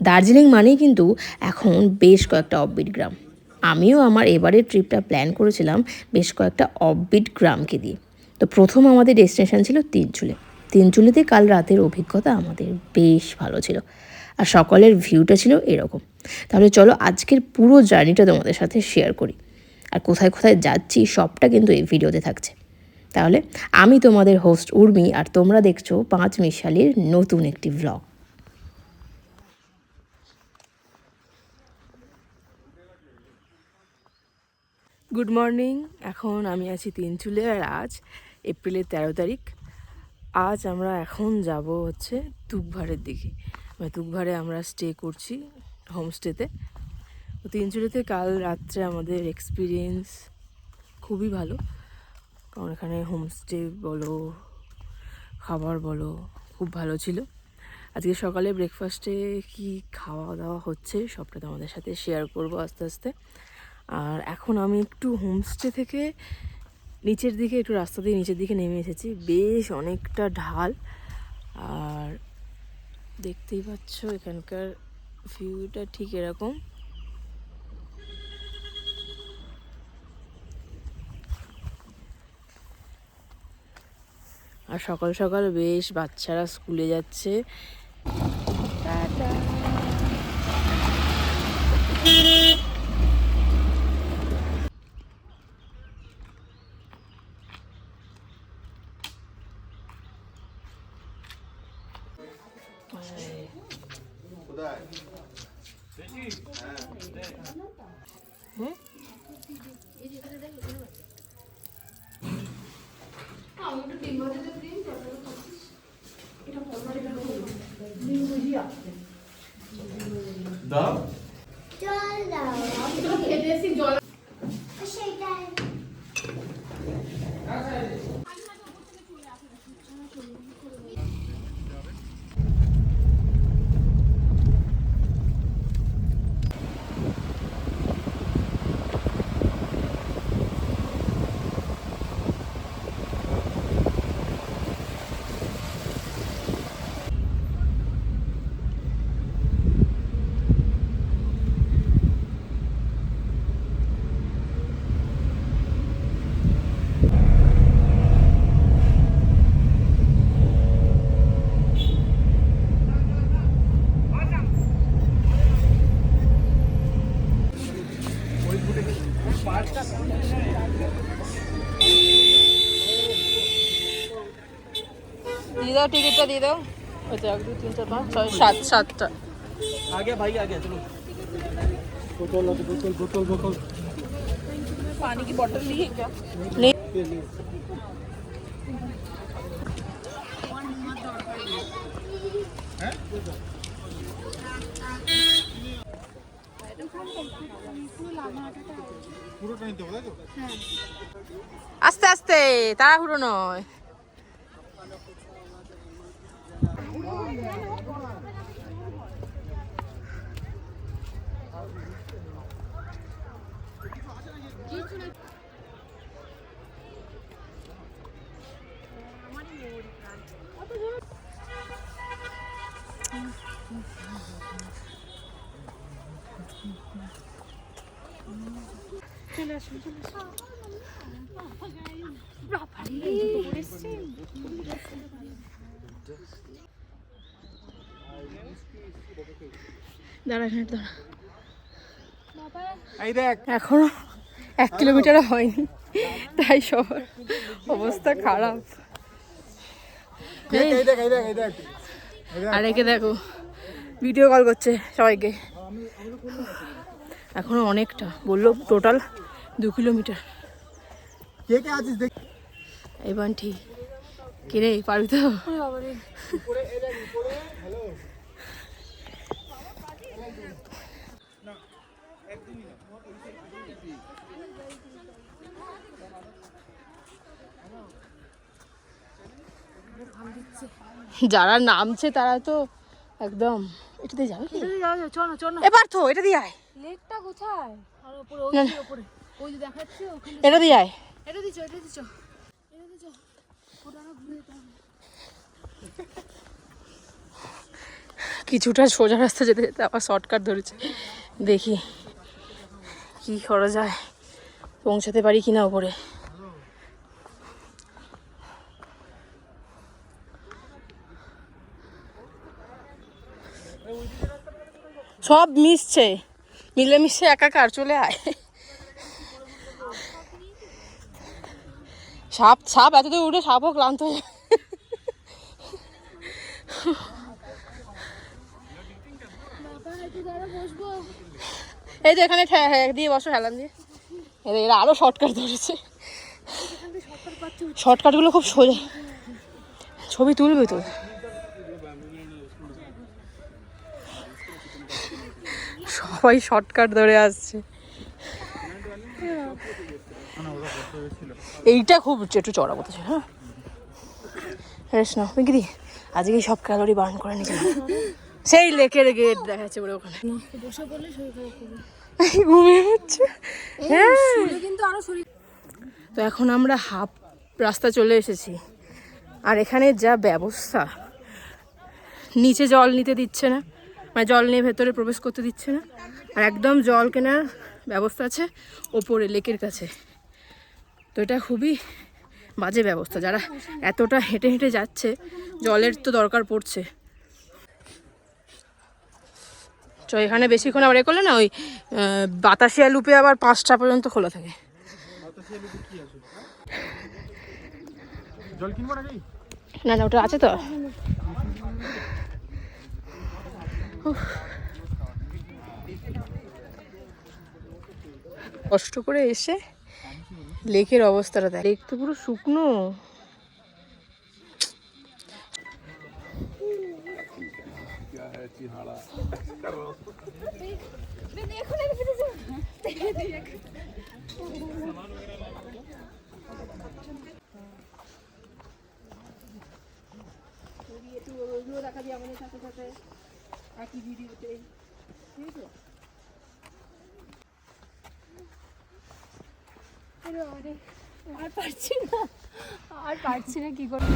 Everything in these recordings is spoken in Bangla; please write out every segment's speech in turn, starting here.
দার্জিলিং মানেই কিন্তু এখন বেশ কয়েকটা অফবিট গ্রাম। আমিও আমার এবারের ট্রিপটা প্ল্যান করেছিলাম বেশ কয়েকটা অফবিট গ্রামকে দিয়ে। তো প্রথম আমাদের ডেস্টিনেশন ছিল তিনচুলে। তিনচুলিতে কাল রাতের অভিজ্ঞতা আমাদের বেশ ভালো ছিল, আর সকালের ভিউটা ছিল এরকম। তাহলে চলো আজকের পুরো জার্নিটা তোমাদের সাথে শেয়ার করি, আর কোথায় কোথায় যাচ্ছি সবটা কিন্তু এই ভিডিওতে থাকছে। তাহলে আমি তোমাদের হোস্ট উর্মি, আর তোমরা দেখছো পাঁচ মিশালির নতুন একটি ভ্লগ। Good morning. এখন আমি আছি তিনচুলে, আর আজ এপ্রিলের 13 তারিখ। আজ আমরা এখন যাব হচ্ছে তুকভারের দিকে। তুকভারে আমরা স্টে করছি হোমস্টেতে। তো তিনচুলেতে কাল রাত্রে আমাদের এক্সপিরিয়েন্স খুবই ভালো, কারণ এখানে হোমস্টে বলো খাবার বলো খুব ভালো ছিল। আজকে সকালে ব্রেকফাস্টে কি খাওয়া দাওয়া হচ্ছে সবটা তোমাদের সাথে শেয়ার করব আস্তে আস্তে। আর এখন আমি একটু হোমস্টে থেকে নিচের দিকে, একটু রাস্তা দিয়ে নিচের দিকে নেমে এসেছি। বেশ অনেকটা ঢাল, আর দেখতেই পাচ্ছ এখানকার ভিউটা ঠিক এরকম। আর সকাল সকাল বেশ বাচ্চারা স্কুলে যাচ্ছে। দিয়ে দাও, টিকিটটা দিয়ে দাও। ওই তো 1 2 3 4 5 6 7 7টা। आगे भाई आगे चलो। बोतल बोतल बोतल बोतल पानी की बोतल ली है क्या? नहीं। আস্তে আস্তে, তাড়াহুড়ো নয়। দাঁড়া এখানে দাঁড়া। এখনো 1 কিলোমিটার হয়নি, তাই সবার অবস্থা খারাপ। আর একে দেখো ভিডিও কল করছে সবাইকে। এখনো অনেকটা, বললো টোটাল 2 কিলোমিটার। এই বান্টি কিরে পারবি তো? যারা নামছে তারা তো একদম এটা দিয়ে যাবে। এবার তো এটা দিয়ে আয়। লেকটা কোথায়? আর উপরে ওই উপরে ওই যে দেখাচ্ছে ওখানে। এটা দিয়ে আয়। এটা দিছো এটা দিছো এটা দিছো ওটা না ঘুরে যেতে হবে। কিছুটা সোজা রাস্তা যেতে যেতে আবার শর্টকাট ধরেছে, দেখি কি করা যায়, পৌঁছাতে পারি কিনা ওপরে। সব মিশছে, মিলেমিশে একাকার, চলে আয়। সাপ সাপ এত দূর উঠে সাপও ক্লান্ত হয়ে যায়। এই তো এখানে দিয়ে বসো, হেলান দিয়ে। এরা আরো শর্টকাট ধরেছে, শর্টকাটগুলো খুব সোজা। ছবি তুলবে তো? সবাই শর্টকাট ধরে আসছে। এইটা খুব একটু চড়া বলতেছে। হ্যাঁ রেস না মিকি, আজকে সব ক্যালোরি বার্ন করে নিয়েছিল। সেই লেকের গেট দেখাচ্ছে বলে ওখানে বসে পড়লে শরীর খারাপ করবে। ঘুমিয়ে হচ্ছে। হ্যাঁ কিন্তু আরো শরীর। তো এখন আমরা হাফ রাস্তা চলে এসেছি, আর এখানে যা ব্যবস্থা, নিচে জল নিতে দিচ্ছে না, মানে জল নিয়ে ভেতরে প্রবেশ করতে দিচ্ছে না, আর একদম জল কেনার ব্যবস্থা আছে ওপরে লেকের কাছে। তো এটা খুবই বাজে ব্যবস্থা, যারা এতটা হেঁটে হেঁটে যাচ্ছে জলের তো দরকার পড়ছে। তো এখানে বেশিক্ষণ আবার করলে না, ওই বাতাসিয়া লুপে আবার 5টা পর্যন্ত খোলা থাকে। না না ওটা আছে তো। কষ্ট করে এসে লেকের অবস্থাটা দেখ, লেক তো পুরো শুকনো। দেখা যায় আমাদের সাথে সাথে একই ভিডিওতে, ঠিক আছে? আর পারছি না কি করে।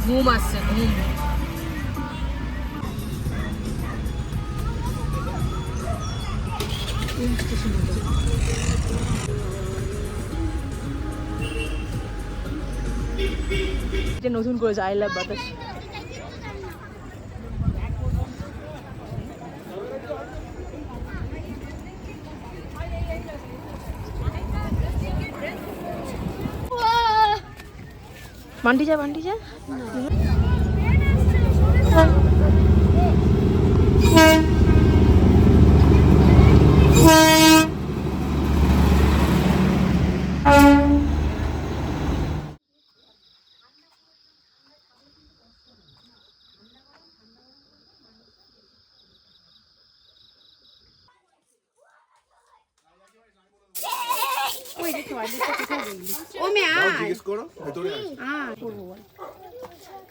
ঘুম আসছে, ঘুম। এটা নতুন করেছে, আই লাভ বাতাস। বান্টি যা, বান্টি যা।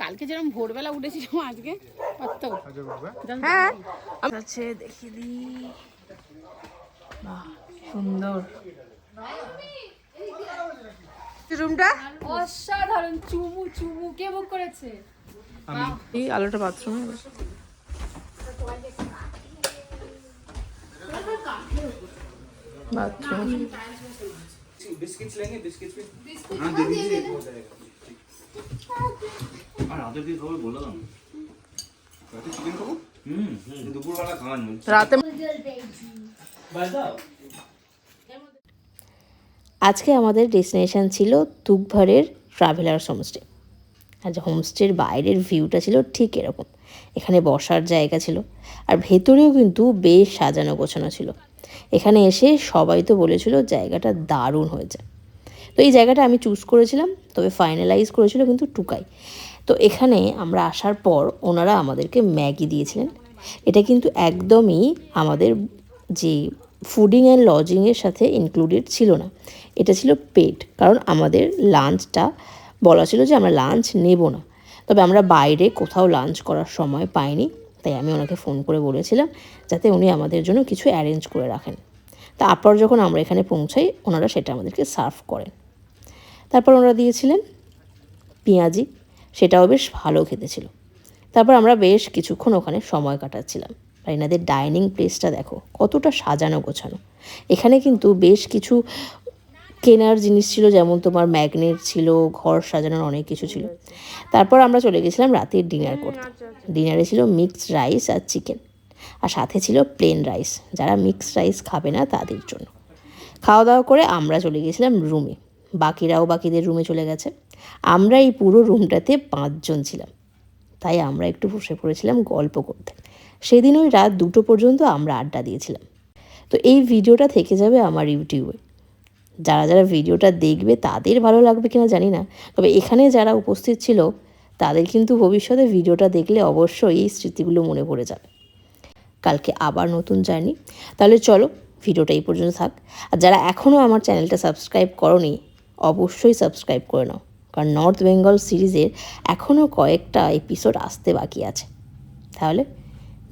কালকে যেরকম ভোরবেলা উঠেছিলাম আজকে কত। হ্যাঁ আছে, দেখি দি, বাহ সুন্দর রুমটা, অসাধারণ। চুমু চুমু কে বুক করেছে? এই আলোটা বাথরুমে, बाथरूम बिस्किट्स लेंगे, बिस्किट्स भी हाँ दे दीजिए, हो जाएगा। আর রাতে দিয়ে খাবো বললাম, রাতে চিকেন খাবো। দুপুরবেলা খাওয়ান রাতে। আজকে আমাদের ডেস্টিনেশন ছিল তুগভারের ট্রাভেলার্স হোমস্টে। আর যে হোমস্টের বাইরের ভিউটা ছিল ঠিক এরকম, এখানে বসার জায়গা ছিল, আর ভেতরেও কিন্তু বেশ সাজানো গোছানো ছিল। এখানে এসে সবাই তো বলেছিল জায়গাটা দারুণ হয়েছে। তো এই জায়গাটা আমি চুজ করেছিলাম, তবে ফাইনালাইজ করেছিল কিন্তু টুকাই। তো এখানে আমরা আসার পর ওনারা আমাদেরকে ম্যাগি দিয়েছিলেন। এটা কিন্তু একদমই আমাদের যে ফুডিং অ্যান্ড লজিংয়ের সাথে ইনক্লুডেড ছিল না, এটা ছিল পেড। কারণ আমাদের লাঞ্চটা বলা ছিল যে আমরা লাঞ্চ নেব না। তবে আমরা বাইরে কোথাও লাঞ্চ করার সময় পাইনি, তাই আমি ওনাকে ফোন করে বলেছিলাম যাতে উনি আমাদের জন্য কিছু অ্যারেঞ্জ করে রাখেন। তারপর যখন আমরা এখানে পৌঁছাই ওনারা সেটা আমাদেরকে সার্ভ করেন। তারপর ওনারা দিয়েছিলেন পেঁয়াজি, সেটাও বেশ ভালো খেতে ছিল। তারপর আমরা বেশ কিছুক্ষণ ওখানে সময় কাটাচ্ছিলাম। আর এনাদের ডাইনিং প্লেসটা দেখো কতটা সাজানো গোছানো। এখানে কিন্তু বেশ কিছু কেনার জিনিস ছিল, যেমন তোমার ম্যাগনেট ছিল, ঘর সাজানোর অনেক কিছু ছিল। তারপর আমরা চলে গেছিলাম রাতের ডিনার করতে। ডিনারে ছিল মিক্সড রাইস আর চিকেন, আর সাথে ছিল প্লেন রাইস, যারা মিক্সড রাইস খাবে না তাদের জন্য। খাওয়া দাওয়া করে আমরা চলে গেছিলাম রুমে, বাকিরাও বাকিদের রুমে চলে গেছে। আমরা এই পুরো রুমটাতে 5 জন ছিলাম, তাই আমরা একটু বসে পড়েছিলাম গল্প করতে। সেদিন ওই রাত 2টো পর্যন্ত আমরা আড্ডা দিয়েছিলাম। তো এই ভিডিওটা থেকে যাবে আমার ইউটিউবে। যারা যারা ভিডিওটা দেখবে তাদের ভালো লাগবে কিনা জানি না, তবে এখানে যারা উপস্থিত ছিল তাদের কিন্তু ভবিষ্যতে ভিডিওটা দেখলে অবশ্যই এই স্মৃতিগুলো মনে পড়ে যাবে। কালকে আবার নতুন জার্নি। তাহলে চলো ভিডিওটা এই পর্যন্ত থাক। আর যারা এখনও আমার চ্যানেলটা সাবস্ক্রাইব করোনি অবশ্যই সাবস্ক্রাইব করে নাও, কারণ নর্থ বেঙ্গল সিরিজের এখনও কয়েকটা এপিসোড আসতে বাকি আছে। তাহলে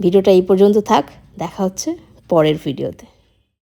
ভিডিওটা এই পর্যন্ত থাক, দেখা হচ্ছে পরের ভিডিওতে।